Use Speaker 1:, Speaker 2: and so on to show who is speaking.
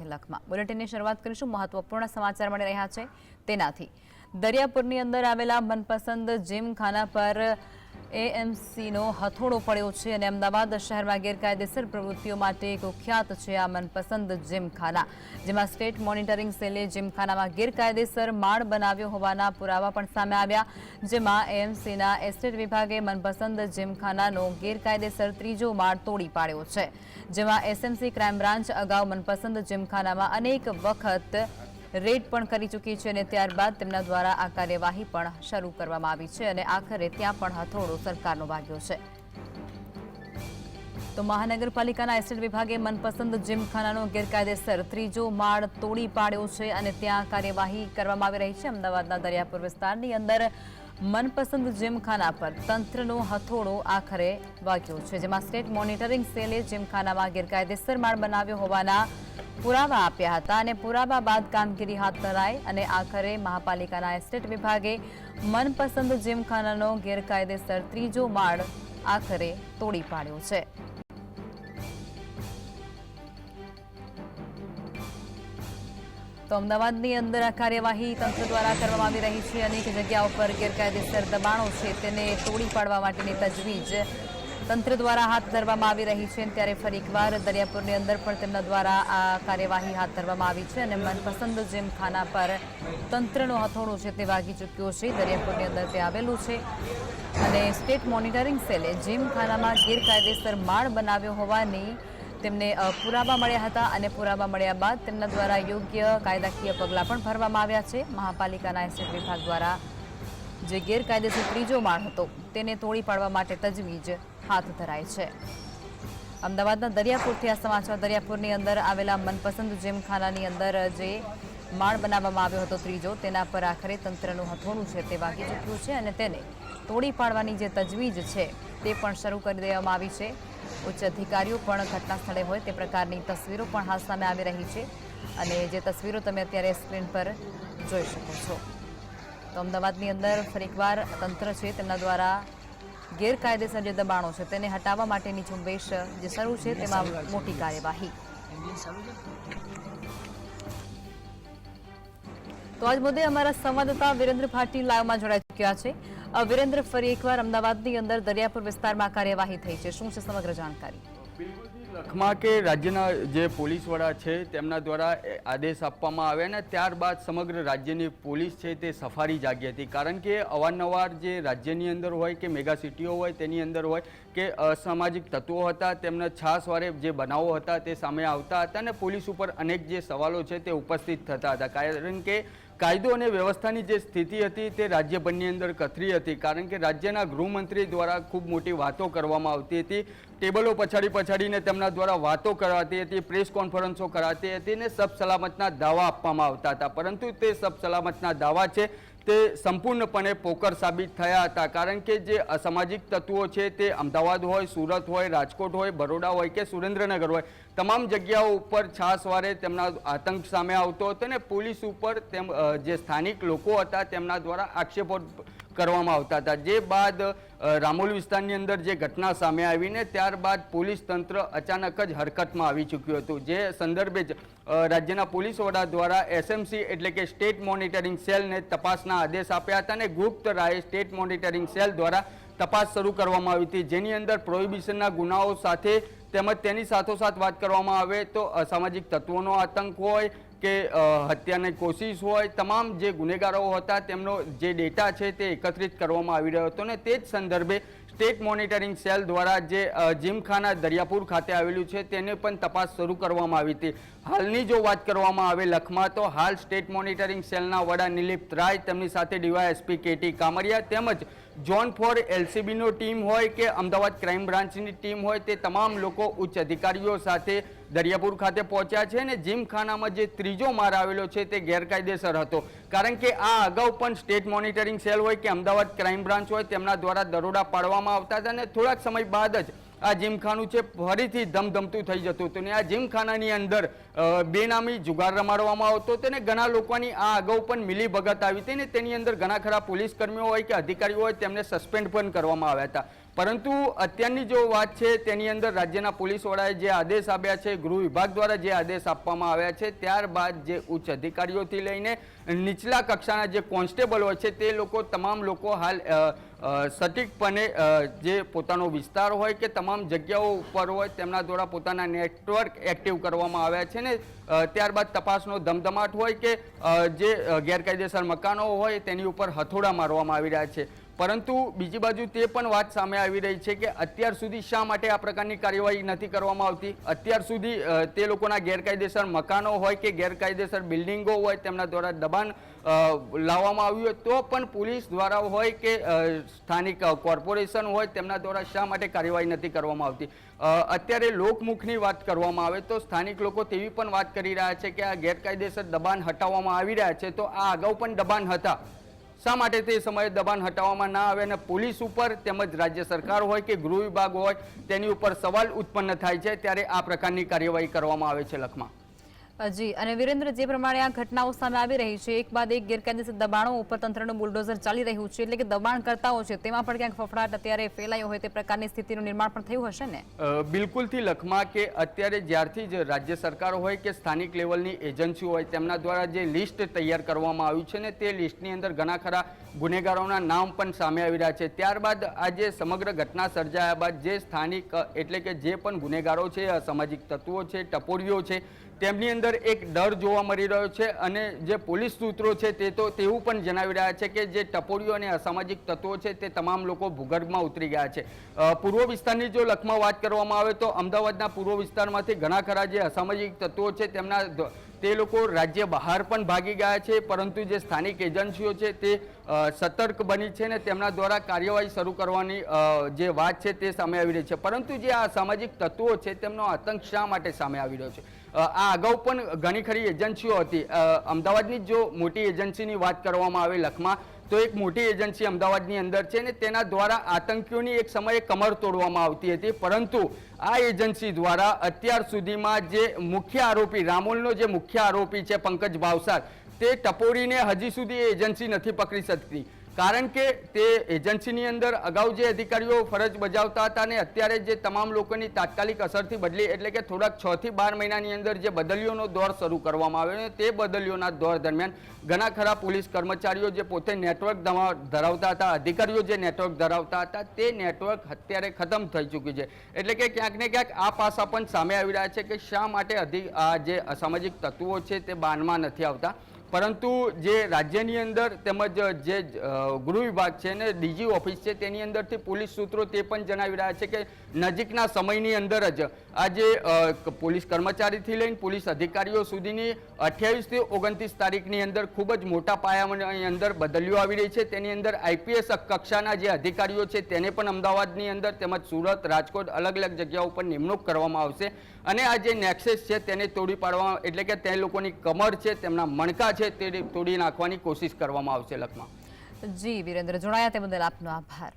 Speaker 1: લખમાં બુલેટિનની શરૂઆત કરીશું મહત્વપૂર્ણ સમાચાર મળી રહ્યા છે તેનાથી દરિયાપુરની અંદર આવેલા મનપસંદ જીમખાના પર એએમસીનો હથોડો પડ્યો છે અને અમદાવાદ શહેરમાં ગેરકાયદેસર પ્રવૃત્તિઓ માટે કુખ્યાત છે આ મનપસંદ જીમખાના, જેમાં સ્ટેટ મોનિટરિંગ સેલે જીમખાનામાં ગેરકાયદેસર માળ બનાવ્યો હોવાના પુરાવા પણ સામે આવ્યા, જેમાં એએમસીના એસ્ટેટ વિભાગે મનપસંદ જીમખાનાનો ગેરકાયદેસર ત્રીજો માળ તોડી પાડ્યો છે, જેમાં એસએમસી ક્રાઇમ બ્રાન્ચ અગાઉ મનપસંદ જીમખાનામાં અનેક વખત રેડ પણ કરી ચૂકી છે અને ત્યારબાદ તેમના દ્વારા આ કાર્યવાહી પણ શરૂ કરવામાં આવી છે અને આખરે ત્યાં પણ હથોડો સરકારનો વાગ્યો છે. તો મહાનગરપાલિકાના એસ્ટેટ વિભાગે મનપસંદ જીમખાનાનો ગેરકાયદેસર ત્રીજો માળ તોડી પાડ્યો છે અને ત્યાં કાર્યવાહી કરવામાં આવી રહી છે. અમદાવાદના દરિયાપુર વિસ્તારની અંદર મનપસંદ જીમખાના પર તંત્રનો હથોડો આખરે વાગ્યો છે, જેમાં સ્ટેટ મોનિટરિંગ સેલે જીમખાનામાં ગેરકાયદેસર માળ બનાવ્યો હોવાના પુરાવા આપ્યા હતા અને પુરાવા બાદ કામગીરી હાથ ધરાઈ અને આખરે મહાપાલિકાના એસ્ટેટ વિભાગે મનપસંદ જીમખાનાનો ગેરકાયદેસર ત્રીજો માળ આખરે તોડી પાડ્યો છે. તો અમદાવાદની અંદર આ કાર્યવાહી તંત્ર દ્વારા કરવામાં આવી રહી છે. અનેક જગ્યાઓ પર ગેરકાયદેસર દબાણો છે તેને તોડી પાડવા માટેની તજવીજ તંત્ર દ્વારા હાથ ધરવામાં આવી રહી છે, ત્યારે ફરી એકવાર દરિયાપુરની અંદર પણ તેમના દ્વારા આ કાર્યવાહી હાથ ધરવામાં આવી છે અને મનપસંદ જીમખાના પર તંત્રનો હથોડો છે તે વાગી ચૂક્યો છે. દરિયાપુરની અંદર તે આવેલું છે અને સ્ટેટ મોનિટરિંગ સેલે જીમખાનામાં ગેરકાયદેસર માળ બનાવ્યો હોવાની તેમને પુરાવા મળ્યા હતા અને પુરાવા મળ્યા બાદ તેમના દ્વારા યોગ્ય કાયદાકીય પગલાં પણ ભરવામાં આવ્યા છે. મહાપાલિકાના એસ્ટેટ વિભાગ દ્વારા જે ગેરકાયદેસર ત્રીજો માળ હતો તેને તોડી પાડવા માટે તજવીજ હાથ ધરાય છે. અમદાવાદના દરિયાપુરથી આ સમાચાર. દરિયાપુરની અંદર આવેલા મનપસંદ જીમખાનાની અંદર જે માળ બનાવવામાં આવ્યો હતો ત્રીજો, તેના પર આખરે તંત્રનું હથોડું છે તે વાગી ચૂક્યું છે અને તેને તોડી પાડવાની જે તજવીજ છે તે પણ શરૂ કરી દેવામાં આવી છે. ઉચ્ચ અધિકારીઓ પણ ઘટના સ્થળે હોય તે પ્રકારની તસવીરો પણ હાલ સામે આવી રહી છે અને જે તસવીરો તમે અત્યારે સ્ક્રીન પર જોઈ શકો છો. તો અમદાવાદની અંદર ફરી એકવાર તંત્ર છે તેમના દ્વારા ગેરકાયદેસર જે દબાણો છે તેને હટાવવા માટેની ઝુંબેશ જે શરૂ છે તેમાં મોટી કાર્યવાહી. તો આજ મુદ્દે અમારા સંવાદદાતા વિરેન્દ્ર પાટીલ લાઈવમાં જોડાઈ ચૂક્યા છે. વિરેન્દ્ર, ફરી એકવાર અમદાવાદની અંદર દરિયાપુર વિસ્તારમાં કાર્યવાહી થઈ છે, શું છે સમગ્ર જાણકારી?
Speaker 2: લખમાં કે રાજ્યના જે પોલીસ વડા છે તેમના દ્વારા આદેશ આપવામાં આવ્યા અને ત્યારબાદ સમગ્ર રાજ્યની પોલીસ છે તે સફારી જાગી હતી, કારણ કે અવારનવાર જે રાજ્યની અંદર હોય કે મેગા સિટીઓ હોય તેની અંદર હોય કે અસામાજિક તત્વો હતા તેમના છાસવારે જે બનાવો હતા તે સામે આવતા હતા અને પોલીસ ઉપર અનેક જે સવાલો છે તે ઉપસ્થિત થતા હતા, કારણ કે કાયદો અને વ્યવસ્થાની જે સ્થિતિ હતી તે રાજ્યભરની અંદર કથરી હતી, કારણ કે રાજ્યના ગૃહમંત્રી દ્વારા ખૂબ મોટી વાતો કરવામાં આવતી હતી, ટેબલો પછાડીને તેમના દ્વારા વાતો કરાતી હતી, પ્રેસ કોન્ફરન્સો કરાતી હતી અને સબ સલામતના દાવા આપવામાં આવતા હતા, પરંતુ તે સબ સલામતના દાવા છે તે સંપૂર્ણપણે પોકર સાબિત થયા હતા, કારણ કે જે અસામાજિક તત્વો છે તે અમદાવાદ હોય, સુરત હોય, રાજકોટ હોય, બરોડા હોય કે સુરેન્દ્રનગર હોય, તમામ જગ્યાઓ ઉપર છાસવારે તેમના આતંક સામે આવતો હતો અને પોલીસ ઉપર જે સ્થાનિક લોકો હતા તેમના દ્વારા આક્ષેપો કરવામાં આવતા હતા. જે બાદ રામોલ વિસ્તારની અંદર જે ઘટના સામે આવીને ત્યારબાદ પોલીસ તંત્ર અચાનક જ હરકતમાં આવી ચૂક્યું હતું, જે સંદર્ભે જ રાજ્યના પોલીસ વડા દ્વારા એસએમસી એટલે કે સ્ટેટ મોનિટરિંગ સેલને તપાસના આદેશ આપ્યા હતા અને ગુપ્ત રાહે સ્ટેટ મોનિટરિંગ સેલ દ્વારા તપાસ શરૂ કરવામાં આવી હતી, જેની અંદર પ્રોહિબિશનના ગુનાઓ સાથે તેમજ તેની સાથોસાથ વાત કરવામાં આવે તો અસામાજિક તત્વોનો આતંક હોય કે હત્યાની કોશિશ હોય, તમામ જે ગુનેગારો હતા તેમનો જે ડેટા છે તે એકત્રિત કરવામાં આવી રહ્યો હતો અને તે જ સંદર્ભે સ્ટેટ મોનિટરિંગ સેલ દ્વારા જે જીમખાના દરિયાપુર ખાતે આવેલું છે તેને પણ તપાસ શરૂ કરવામાં આવી હતી. હાલની જો વાત કરવામાં આવે લખમાં, તો હાલ સ્ટેટ મોનિટરિંગ સેલના વડા નિલીપ રાય, તેમની સાથે ડીવાયએસપી કેટી કામરિયા તેમજ ઝોન 4 એલસીબીનો ટીમ હોય કે અમદાવાદ ક્રાઇમ બ્રાન્ચની ટીમ હોય, તે તમામ લોકો ઉચ્ચ અધિકારીઓ સાથે દરિયાપુર ખાતે પહોંચ્યા છે અને જીમખાનામાં જે ત્રીજો માળ આવેલો છે તે ગેરકાયદેસર હતો, કારણ કે આ અગાઉ પણ સ્ટેટ મોનિટરિંગ સેલ હોય કે અમદાવાદ ક્રાઇમ બ્રાન્ચ હોય તેમના દ્વારા દરોડા પાડવામાં આવતા હતા અને થોડાક સમય બાદ જ આ જીમખાનું છે ફરીથી ધમધમતું થઈ જતું હતું અને આ જીમખાનાની અંદર બેનામી જુગાર રમાડવામાં આવતો હતો અને ઘણા લોકોની આ અગાઉ પણ મિલીભગત આવી હતી અને તેની અંદર ઘણા ખરા પોલીસ કર્મીઓ હોય કે અધિકારીઓ હોય તેમને સસ્પેન્ડ પણ કરવામાં આવ્યા હતા, પરંતુ અત્યારની જો વાત છે તેની અંદર રાજ્યના પોલીસ વડાએ જે આદેશ આપ્યા છે, ગૃહ વિભાગ દ્વારા જે આદેશ આપવામાં આવ્યા છે, ત્યારબાદ જે ઉચ્ચ અધિકારીઓથી લઈને નીચલા કક્ષાના જે કોન્સ્ટેબલ હોય છે તે લોકો તમામ લોકો હાલ સટીકપણે જે પોતાનો વિસ્તાર હોય કે તમામ જગ્યાઓ ઉપર હોય તેમના દ્વારા પોતાના નેટવર્ક એક્ટિવ કરવામાં આવ્યા છે ને ત્યારબાદ તપાસનો ધમધમાટ હોય કે જે ગેરકાયદેસર મકાનો હોય તેની ઉપર હથોડા મારવામાં આવી રહ્યા છે. પરંતુ બીજી બાજુ તે પણ વાત સામે આવી રહી છે કે અત્યાર સુધી શા માટે આ પ્રકારની કાર્યવાહી નથી કરવામાં આવતી. અત્યાર સુધી તે લોકોના ગેરકાયદેસર મકાનો હોય કે ગેરકાયદેસર બિલ્ડિંગો હોય તેમના દ્વારા દબાણ લાવવામાં આવ્યું હોય તો પણ પોલીસ દ્વારા હોય કે સ્થાનિક કોર્પોરેશન હોય તેમના દ્વારા શા માટે કાર્યવાહી નથી કરવામાં આવતી. અત્યારે લોકમુખની વાત કરવામાં આવે તો સ્થાનિક લોકો તેવી પણ વાત કરી રહ્યા છે કે આ ગેરકાયદેસર દબાણ હટાવવામાં આવી રહ્યા છે તો આ અગાઉ પણ દબાણ હતા, શા માટે તે સમયે દબાણ હટાવવામાં ના આવે અને પોલીસ ઉપર તેમજ રાજ્ય સરકાર હોય કે ગૃહ વિભાગ હોય તેની ઉપર સવાલ ઉત્પન્ન થાય છે ત્યારે આ પ્રકારની કાર્યવાહી કરવામાં આવે છે. લખમાં
Speaker 1: જી, અને વિરેન્દ્ર, જે પ્રમાણે આ ઘટનાઓ સામે આવી રહી છે, એક બાદ એક ગેરકાયદેસર દબાણો ઉપર તંત્રનું બુલડોઝર ચાલી રહ્યું છે, એટલે કે દબાણકર્તાઓ છે તેમાં પણ ક્યાંક ફફડાટ અત્યારે ફેલાયો હોય તે પ્રકારની સ્થિતિનું નિર્માણ પણ થયું હશે ને?
Speaker 2: બિલકુલથી લખમાં કે અત્યારે જ્યારથી જ રાજ્ય સરકાર હોય કે સ્થાનિક લેવલની એજન્સી હોય તેમના દ્વારા જે લિસ્ટ તૈયાર કરવામાં આવ્યું છે ને તે લિસ્ટની અંદર ઘણા ખરા ગુનેગારોના નામ પણ સામે આવી રહ્યા છે. ત્યારબાદ આ જે સમગ્ર ઘટના સર્જાયા બાદ જે સ્થાનિક એટલે કે જે પણ ગુનેગારો છે, અસામાજિક તત્વો છે, ટપોરીઓ છે, તેમની અંદર એક ડર જોવા મળી રહ્યો છે અને જે પોલીસ સૂત્રો છે તે તો તેવું પણ જણાવી રહ્યા છે કે જે ટપોરીઓ અને અસામાજિક તત્વો છે તે તમામ લોકો ભૂગર્ભમાં ઉતરી ગયા છે. પૂર્વ વિસ્તારની જો લખમાં વાત કરવામાં આવે તો અમદાવાદના પૂર્વ વિસ્તારમાંથી ઘણા ખરા જે અસામાજિક તત્વો છે તે લોકો રાજ્ય બહાર પણ ભાગી ગયા છે, પરંતુ જે સ્થાનિક એજન્સીઓ છે તે સતર્ક બની છે ને તેમના દ્વારા કાર્યવાહી શરૂ કરવાની જે વાત છે તે સામે આવી રહી છે. પરંતુ જે આ સામાજિક તત્વો છે તેમનો આતંક શા માટે સામે આવી રહ્યો છે? આ અગાઉ પણ ઘણી ખરી એજન્સીઓ હતી. અમદાવાદની જો મોટી એજન્સીની વાત કરવામાં આવે લખમાં તો એક મોટી એજન્સી અમદાવાદની અંદર છે ને તેના દ્વારા આતંકીઓની એક સમયે કમર તોડવામાં આવતી હતી, પરંતુ આ એજન્સી દ્વારા અત્યાર સુધીમાં જે મુખ્ય આરોપી રામોલનો જે મુખ્ય આરોપી છે પંકજ ભાવસાર, તે ટપોરીને હજી સુધી એજન્સી નથી પકડી શકતી. કારણ કે તે એજન્સીની અંદર અગાઉ જે અધિકારીઓ ફરજ બજાવતા હતા ને અત્યારે જે તમામ લોકોની તાત્કાલિક અસરથી બદલી એટલે કે થોડાક 6 થી 12 મહિનાની અંદર જે બદલીઓનો દોર શરૂ કરવામાં આવ્યો તે બદલીઓના દોર દરમિયાન ઘણા ખરા પોલીસ કર્મચારીઓ જે પોતે નેટવર્ક ધરાવતા હતા, અધિકારીઓ જે નેટવર્ક ધરાવતા હતા તે નેટવર્ક અત્યારે ખતમ થઈ ચૂક્યું છે. એટલે કે ક્યાંક ને ક્યાંક આ પાસા પણ સામે આવી રહ્યા છે કે શા માટે આ જે અસામાજિક તત્વો છે તે બાનમાં નથી આવતા. પરંતુ જે રાજ્યની અંદર તેમજ જે ગૃહ વિભાગ છે ને ડીજી ઓફિસ છે તેની અંદરથી પોલીસ સૂત્રો તે પણ જણાવી રહ્યા છે કે નજીકના સમયની અંદર જ આ જે પોલીસ કર્મચારીથી લઈને પોલીસ અધિકારીઓ સુધીની 28 થી 29 તારીખની અંદર ખૂબ જ મોટા પાયાની અંદર બદલીઓ આવી રહી છે. તેની અંદર આઈપીએસ કક્ષાના જે અધિકારીઓ છે તેને પણ અમદાવાદની અંદર તેમજ સુરત, રાજકોટ અલગ અલગ જગ્યાઓ પર નિમણૂક કરવામાં આવશે અને આ જે નેક્સસ છે તેને તોડી પાડવા એટલે કે તે લોકોની કમર છે, તેમના મણકા છે તે તોડી નાખવાની કોશિશ કરવામાં આવશે. લખમાં
Speaker 1: જી વિરેન્દ્ર, જોડાયા તે બદલ આપનો આભાર.